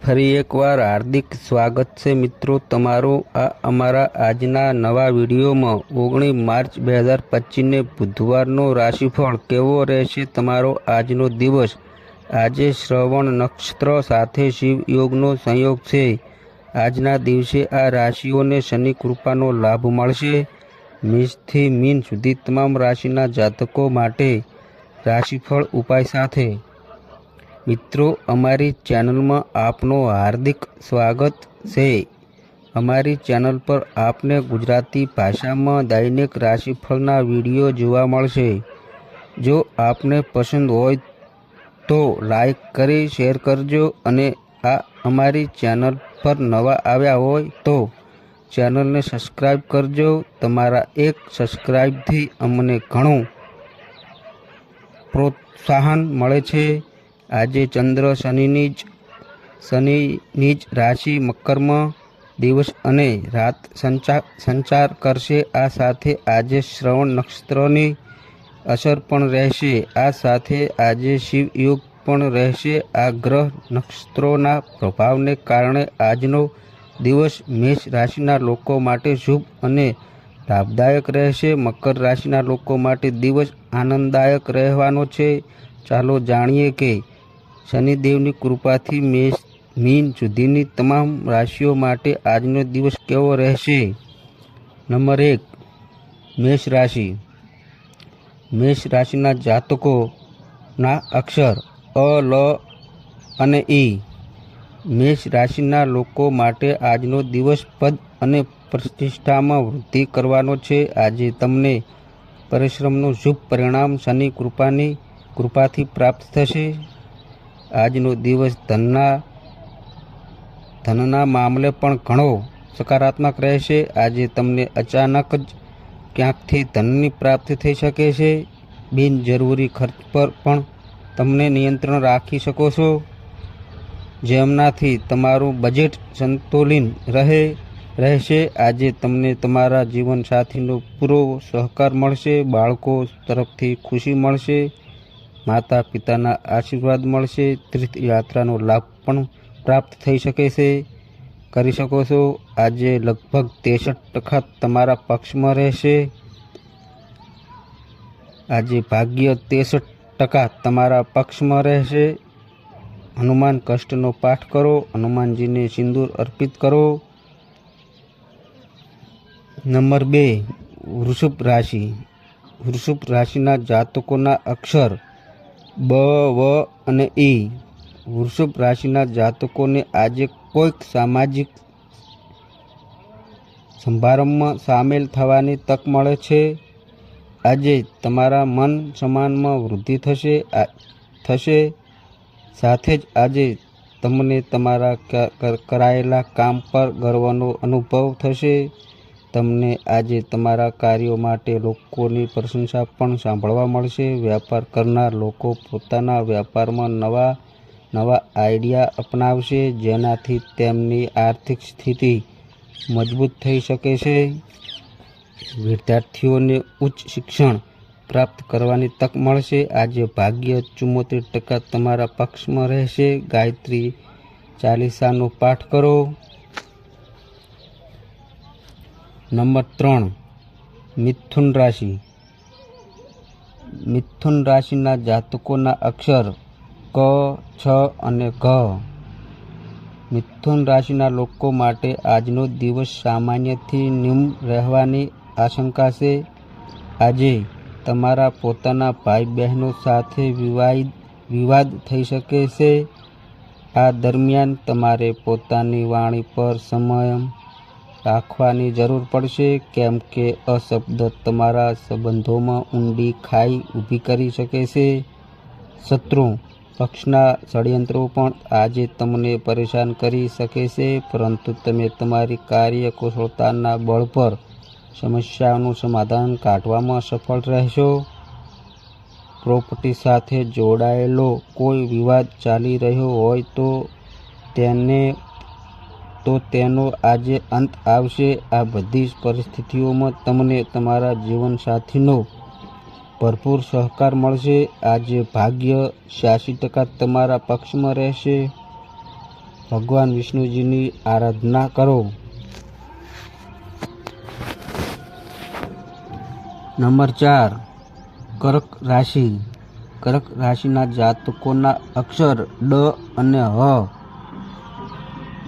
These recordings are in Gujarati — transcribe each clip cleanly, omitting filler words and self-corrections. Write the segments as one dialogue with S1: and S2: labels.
S1: ફરી એકવાર હાર્દિક સ્વાગત છે મિત્રો તમારું આ અમારા આજના નવા વિડીયોમાં 19 માર્ચ 2025ને બુધવારનો રાશિફળ કેવો રહેશે તમારો આજનો દિવસ। આજે શ્રવણ નક્ષત્ર સાથે શિવ યોગનો સંયોગ છે। આજના દિવસે આ રાશિઓને શનિ કૃપાનો લાભ મળશે। મેષથી મીન સુધી તમામ રાશિના જાતકો માટે રાશિફળ ઉપાય સાથે મિત્રો અમારી ચેનલમાં આપનો હાર્દિક સ્વાગત છે। અમારી ચેનલ પર આપને ગુજરાતી ભાષામાં દૈનિક રાશિફળના વિડીયો જોવા મળશે। જો આપને પસંદ હોય તો લાઈક કરી શેર કરજો અને આ અમારી ચેનલ પર નવા આવ્યા હોય તો ચેનલને સબસ્ક્રાઈબ કરજો। તમારા એક સબસ્ક્રાઈબથી અમને ઘણું પ્રોત્સાહન મળે છે। આજે ચંદ્ર શનિની જ રાશિ મકરમાં દિવસ અને રાત સંચાર કરશે। આ સાથે આજે શ્રવણ નક્ષત્રની અસર પણ રહેશે। આ સાથે આજે શિવ યોગ પણ રહેશે। આ ગ્રહ નક્ષત્રોના પ્રભાવને કારણે આજનો દિવસ મેષ રાશિના લોકો માટે શુભ અને લાભદાયક રહેશે। મકર રાશિના લોકો માટે દિવસ આનંદદાયક રહેવાનો છે। ચાલો જાણીએ કે શનિદેવની કૃપાથી મીન સુધીની તમામ રાશિઓ માટે આજનો દિવસ કેવો રહેશે। નંબર 1, મેષ રાશિ। મેષ રાશિના જાતકોના અક્ષર અ, લ અને ઈ। મેષ રાશિના લોકો માટે આજનો દિવસ પદ અને પ્રતિષ્ઠામાં વૃદ્ધિ કરવાનો છે। આજે તમને પરિશ્રમનું શુભ પરિણામ શનિ કૃપાથી પ્રાપ્ત થશે। આજનો દિવસ ધનના મામલે પણ ઘણો સકારાત્મક રહેશે। આજે તમને અચાનક જ ક્યાંકથી ધનની પ્રાપ્તિ થઈ શકે છે। બિનજરૂરી ખર્ચ પર પણ તમને નિયંત્રણ રાખી શકો છો, જેમનાથી તમારું બજેટ સંતુલિત રહેશે। આજે તમને તમારા જીવનસાથીનો પૂરો સહકાર મળશે। બાળકો તરફથી ખુશી મળશે। માતા પિતાના આશીર્વાદ મળશે। તીર્થયાત્રાનો લાભ પણ પ્રાપ્ત કરી શકો છો। આજે લગભગ 63% તમારા પક્ષમાં રહેશે। આજે ભાગ્ય 63% તમારા પક્ષમાં રહેશે। હનુમાન કષ્ટનો પાઠ કરો, હનુમાનજીને સિંદૂર અર્પિત કરો। નંબર 2, વૃષભ રાશિ। વૃષભ રાશિના જાતકોના અક્ષર બ, વ અને ઈ। વૃષભ રાશિના જાતકોને આજે કોઈક સામાજિક સમારંભમાં સામેલ થવાની તક મળે છે। આજે તમારા માન સન્માનમાં વૃદ્ધિ થશે। સાથે જ આજે તમને તમારા કરાયેલા કામ પર ગર્વનો અનુભવ થશે। તમને આજે તમારા કાર્યો માટે લોકોની પ્રશંસા પણ સાંભળવા મળશે। વ્યાપાર કરનાર લોકો પોતાના વ્યાપારમાં નવા આઈડિયા અપનાવશે, જેનાથી તેમની આર્થિક સ્થિતિ મજબૂત થઈ શકે છે। વિદ્યાર્થીઓને ઉચ્ચ શિક્ષણ પ્રાપ્ત કરવાની તક મળશે। આજે ભાગ્ય 74% તમારા પક્ષમાં રહેશે। ગાયત્રી ચાલીસાનો પાઠ કરો। નંબર 3, મિથુન રાશિ। મિથુન રાશિના જાતકોના અક્ષર ક, છ અને ઘ। મિથુન રાશિના લોકો માટે આજનો દિવસ સામાન્યથી નિમ્ન રહેવાની આશંકા છે। આજે તમારા પોતાના ભાઈ બહેનો સાથે વિવાદ થઈ શકે છે। આ દરમિયાન તમારે પોતાની વાણી પર સંયમ રાખવાની જરૂર પડશે, કેમ કે અશબ્દ તમારા સંબંધોમાં ઊંડી ખાઈ ઊભી કરી શકે છે। શત્રુ પક્ષના ષડયંત્રો પણ આજે તમને પરેશાન કરી શકે છે, પરંતુ તમે તમારી કાર્યકુશળતાના બળ પર સમસ્યાઓનું સમાધાન કાઢવામાં સફળ રહેશો। પ્રોપર્ટી સાથે જોડાયેલો કોઈ વિવાદ ચાલી રહ્યો હોય તો તેનો આજે અંત આવશે। આ બધી પરિસ્થિતિઓમાં તમને તમારા જીવનસાથીનો ભરપૂર સહકાર મળશે। આજે ભાગ્ય 86% તમારા પક્ષમાં રહેશે। ભગવાન વિષ્ણુજીની આરાધના કરો. નંબર 4, કર્ક રાશિ. કર્ક રાશિના જાતકોના અક્ષર ડ અને હ.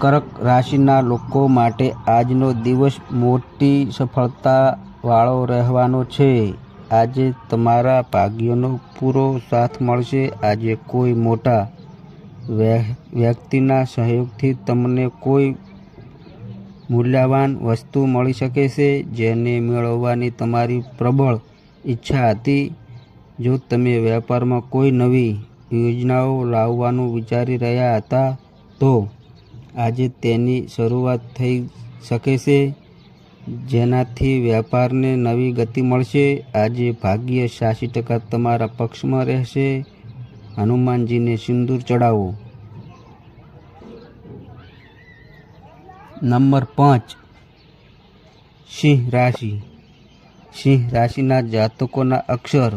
S1: કર્ક રાશિના લોકો માટે આજનો દિવસ મોટી સફળતાવાળો રહેવાનો છે. આજે તમારા ભાગ્યનો પૂરો સાથ મળશે. આજે કોઈ મોટા વ્યક્તિના સહયોગથી તમને કોઈ મૂલ્યવાન વસ્તુ મળી શકે છે, જેને મેળવવાની તમારી પ્રબળ ઈચ્છા હતી. જો તમે વેપારમાં કોઈ નવી યોજનાઓ લાવવાનું વિચારી રહ્યા હતા, તો આજે તેની શરૂઆત થઈ શકે છે, જેનાથી વેપારને નવી ગતિ મળશે. આજે ભાગ્ય 86% તમારા પક્ષમાં રહેશે. હનુમાનજીને સિંદૂર ચડાવો. નંબર 5, સિંહ રાશિ. સિંહ રાશિના જાતકોના અક્ષર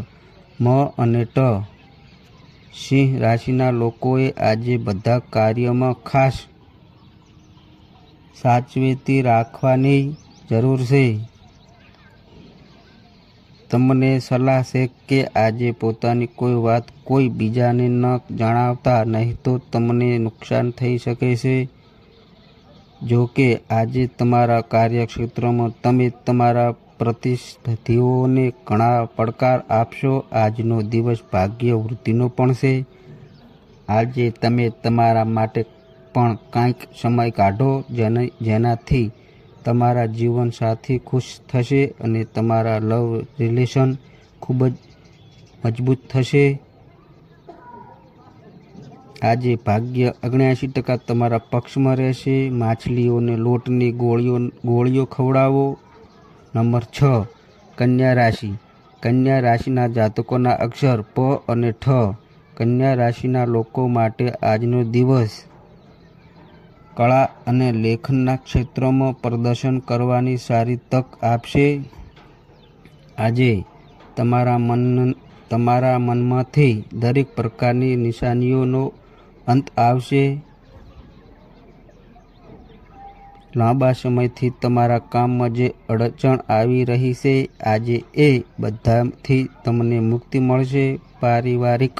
S1: મ અને ટ. સિંહ રાશિના લોકોએ આજે બધા કાર્યોમાં ખાસ સાવચેતી રાખવાની જરૂર છે. તમને સલાહ છે કે આજે પોતાની કોઈ વાત કોઈ બીજાને ન જણાવતા, નહીં તો તમને નુકસાન થઈ શકે છે. જો કે આજે તમારા કાર્યક્ષેત્રમાં તમે તમારા પ્રતિસ્પર્ધીઓને ઘણા પડકાર આપશો. આજનો દિવસ ભાગ્ય વૃદ્ધિનો પણ છે. આજે તમે તમારા માટે પણ કંઈક સમય કાઢો, જેનાથી તમારા જીવનસાથી ખુશ થશે અને તમારા લવ રિલેશન ખૂબ જ મજબૂત થશે. આજે ભાગ્ય 79% તમારા પક્ષમાં રહેશે. માછલીઓને લોટની ગોળીઓ ખવડાવો. નંબર 6, કન્યા રાશિ. કન્યા રાશિના જાતકોના અક્ષર પ અને ઠ. કન્યા રાશિના લોકો માટે આજનો દિવસ કળા અને લેખનના ક્ષેત્રમાં પ્રદર્શન કરવાની સારી તક આપશે. આજે તમારા મનમાંથી દરેક પ્રકારની નિશાનીઓનો અંત આવશે. લાંબા સમયથી તમારા કામમાં જે અડચણ આવી રહી છે, આજે એ બધાથી તમને મુક્તિ મળશે. પારિવારિક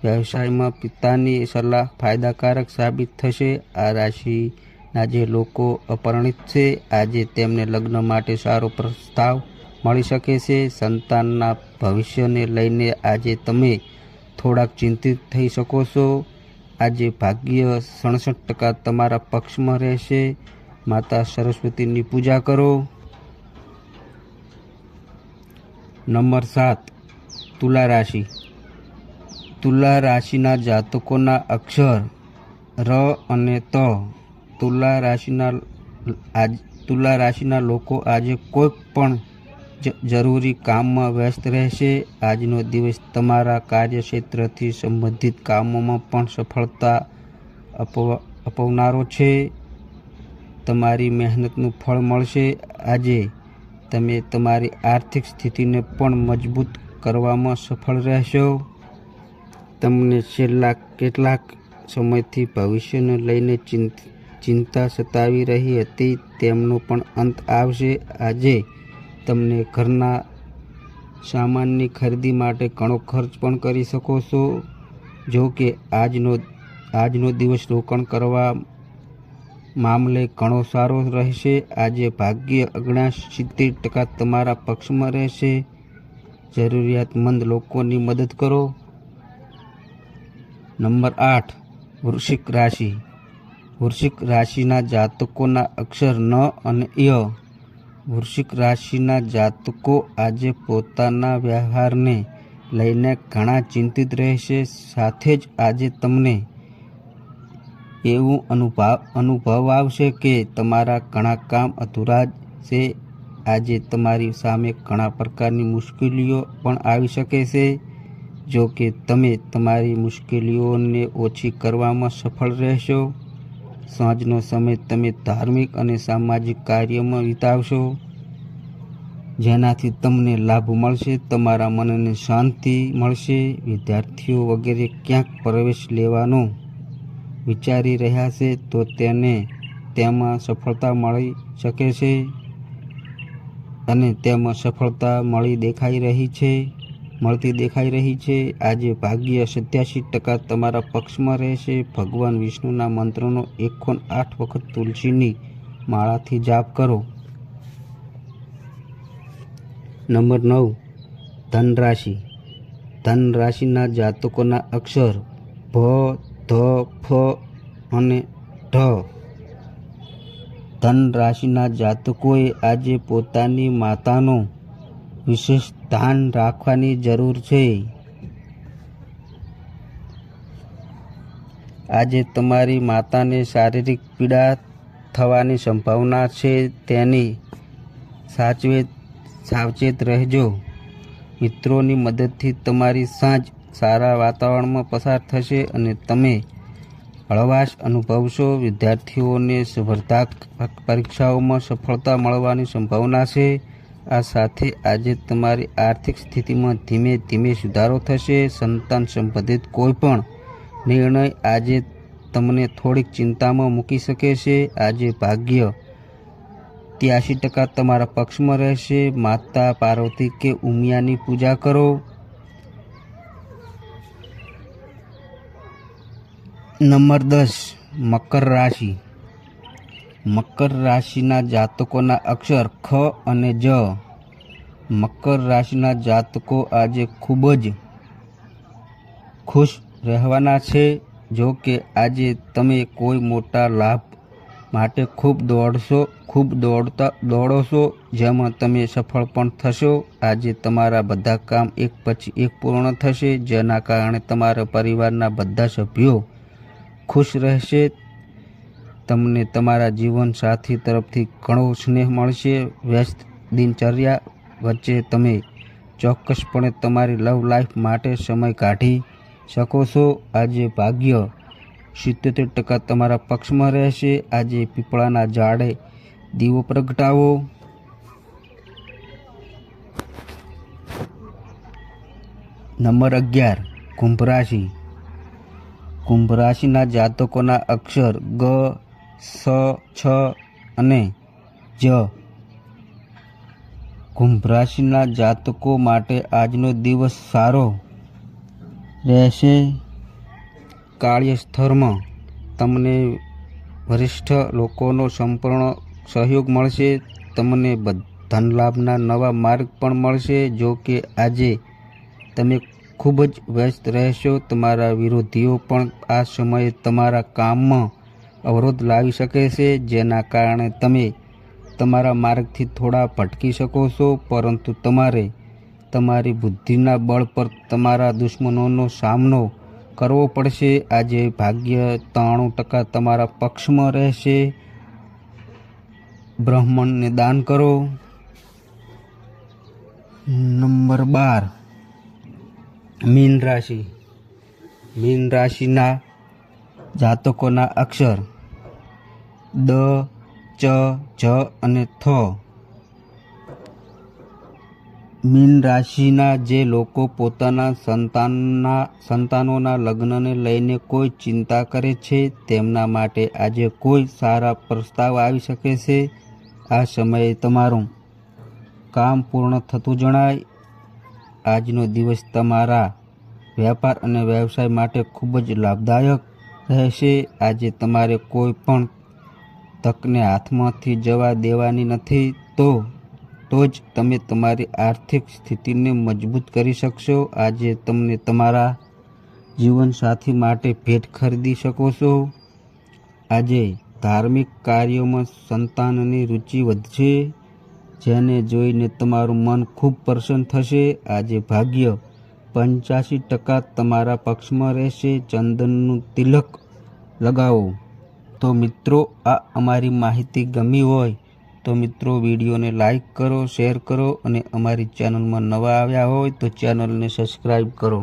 S1: વ્યવસાયમાં પિતાની સલાહ ફાયદાકારક સાબિત થશે. આ રાશિના જે લોકો અપરિણિત છે, આજે તેમને લગ્ન માટે સારો પ્રસ્તાવ મળી શકે છે. સંતાનના ભવિષ્યને લઈને આજે તમે થોડાક ચિંતિત થઈ શકો છો. આજે ભાગ્ય 67% તમારા પક્ષમાં રહેશે. માતા સરસ્વતીની પૂજા કરો. નંબર 7, તુલા રાશિ. તુલા રાશિના જાતકોના અક્ષર ર અને ત. તુલા રાશિના લોકો આજે કોઈ પણ જરૂરી કામમાં વ્યસ્ત રહેશે. આજનો દિવસ તમારા કાર્યક્ષેત્રથી સંબંધિત કામોમાં પણ સફળતા અપાવનારો છે. તમારી મહેનતનું ફળ મળશે. આજે તમે તમારી આર્થિક સ્થિતિને પણ મજબૂત કરવામાં સફળ રહેશો. તમને છેલ્લા કેટલાક સમયથી ભવિષ્યને લઈને ચિંતા સતાવી રહી હતી, તેમનો પણ અંત આવશે. આજે તમને ઘરના સામાનની ખરીદી માટે ઘણો ખર્ચ પણ કરી શકો છો. જો કે આજનો દિવસ રોકાણ કરવા મામલે ઘણો સારો રહેશે. આજે ભાગ્ય 69% તમારા પક્ષમાં રહેશે. જરૂરિયાતમંદ લોકોની મદદ કરો. નંબર 8, વૃશ્ચિક રાશિ. વૃશ્ચિક રાશિના જાતકોના અક્ષર ન અને ય. વૃશ્ચિક રાશિના જાતકો આજે પોતાના વ્યવહારને લઈને ઘણા ચિંતિત રહેશે. સાથે જ આજે તમને એવું અનુભવ આવશે કે તમારા ઘણા કામ અધૂરા છે. આજે તમારી સામે ઘણા પ્રકારની મુશ્કેલીઓ પણ આવી શકે છે. જો કે તમે તમારી મુશ્કેલીઓને ઓછી કરવામાં સફળ રહેશો. સાંજનો સમય તમે ધાર્મિક અને સામાજિક કાર્યોમાં વિતાવશો, જેનાથી તમને લાભ મળશે. તમારા મનને શાંતિ મળશે. વિદ્યાર્થીઓ વગેરે ક્યાંક પ્રવેશ લેવાનો વિચારી રહ્યા છે તો તેને તેમાં સફળતા મળી શકે છે અને તેમાં સફળતા મળતી દેખાઈ રહી છે. આજે ભાગ્ય 87% તમારા પક્ષમાં રહેશે. ભગવાન વિષ્ણુના મંત્રનો 108 વખત તુલસીની માળાથી જાપ કરો. નંબર 9, ધન રાશિ. ધન રાશિના જાતકોના અક્ષર ભ, ધ, ફ અને ઢ. ધન રાશિના જાતકોએ આજે પોતાની માતાનું વિશેષ ધ્યાન રાખવાની જરૂર છે. આજે તમારી માતાને શારીરિક પીડા થવાની સંભાવના છે. તેની સાવચેત રહેજો. મિત્રોની મદદથી તમારી સાંજ સારા વાતાવરણમાં પસાર થશે અને તમે હળવાશ અનુભવશો. વિદ્યાર્થીઓને સ્પર્ધાત્મક પરીક્ષાઓમાં સફળતા મળવાની સંભાવના છે. આ સાથે આજે તમારી આર્થિક સ્થિતિમાં ધીમે ધીમે સુધારો થશે. સંતાન સંબંધિત કોઈપણ નિર્ણય આજે તમને થોડીક ચિંતામાં મૂકી શકે છે. આજે ભાગ્ય 83% તમારા પક્ષમાં રહેશે. માતા પાર્વતી કે ઉમિયાની પૂજા કરો. નંબર 10, મકર રાશિ. મકર રાશિના જાતકોના અક્ષર ખ અને જ. મકર રાશિના જાતકો આજે ખૂબ જ ખુશ રહેવાના છે. જો કે આજે તમે કોઈ મોટા લાભ માટે ખૂબ દોડો છો, જેમાં તમે સફળ પણ થશો. આજે તમારા બધા કામ એક પછી એક પૂર્ણ થશે, જેના કારણે તમારા પરિવારના બધા સભ્યો ખુશ રહેશે. તમને તમારા જીવનસાથી તરફથી ઘણો સ્નેહ મળશે. વ્યસ્ત દિનચર્યા વચ્ચે તમે ચોક્કસપણે તમારી લવ લાઈફ માટે સમય કાઢી શકો છો. આજે ભાગ્ય 77% તમારા પક્ષમાં રહેશે. આજે પીપળાના ઝાડે દીવો પ્રગટાવો. નંબર 11, કુંભ રાશિ. કુંભ રાશિના જાતકોના અક્ષર ગ, સ, છ અને જ. કુંભ રાશિના જાતકો માટે આજનો દિવસ સારો રહેશે. કાર્યસ્થળમાં તમને વરિષ્ઠ લોકોનો સંપૂર્ણ સહયોગ મળશે. તમને ધનલાભના નવા માર્ગ પણ મળશે. જો કે આજે તમે ખૂબ જ વ્યસ્ત રહેશો. તમારા વિરોધીઓ પણ આ સમયે તમારા કામમાં અવરોધ લાવી શકે છે, જેના કારણે તમે તમારા માર્ગથી થોડા ભટકી શકો છો. પરંતુ તમારે તમારી બુદ્ધિના બળ પર તમારા દુશ્મનોનો સામનો કરવો પડશે. આજે ભાગ્ય 93% તમારા પક્ષમાં રહેશે. બ્રાહ્મણને દાન કરો. નંબર 12, મીન રાશિ. મીન રાશિના જાતકોના અક્ષર દ, ચ, જ અને થ. મીન રાશિના જે લોકો પોતાના સંતાનોના લગ્નને લઈને કોઈ ચિંતા કરે છે, તેમના માટે આજે કોઈ સારા પ્રસ્તાવ આવી શકે છે. આ સમયે તમારું કામ પૂર્ણ થતું જણાય. આજનો દિવસ તમારા વ્યાપાર અને વ્યવસાય માટે ખૂબ જ લાભદાયક રહેશે. આજે તમારે કોઈ પણ તકને હાથમાંથી જવા દેવાની નથી, તો જ તમે તમારી આર્થિક સ્થિતિને મજબૂત કરી શકશો. આજે તમને તમારા જીવનસાથી માટે ભેટ ખરીદી શકો છો. આજે ધાર્મિક કાર્યોમાં સંતાનની રુચિ વધશે, જેને જોઈને તમારું મન ખૂબ પ્રસન્ન થશે. આજે ભાગ્ય 85% તમારા પક્ષમાં રહેશે. ચંદનનું તિલક લગાવો. તો મિત્રો, આ અમારી માહિતી ગમી હોય તો મિત્રો વિડીયોને લાઈક કરો, શેર કરો અને અમારી ચેનલમાં નવા આવ્યા હોય તો ચેનલને સબસ્ક્રાઈબ કરો.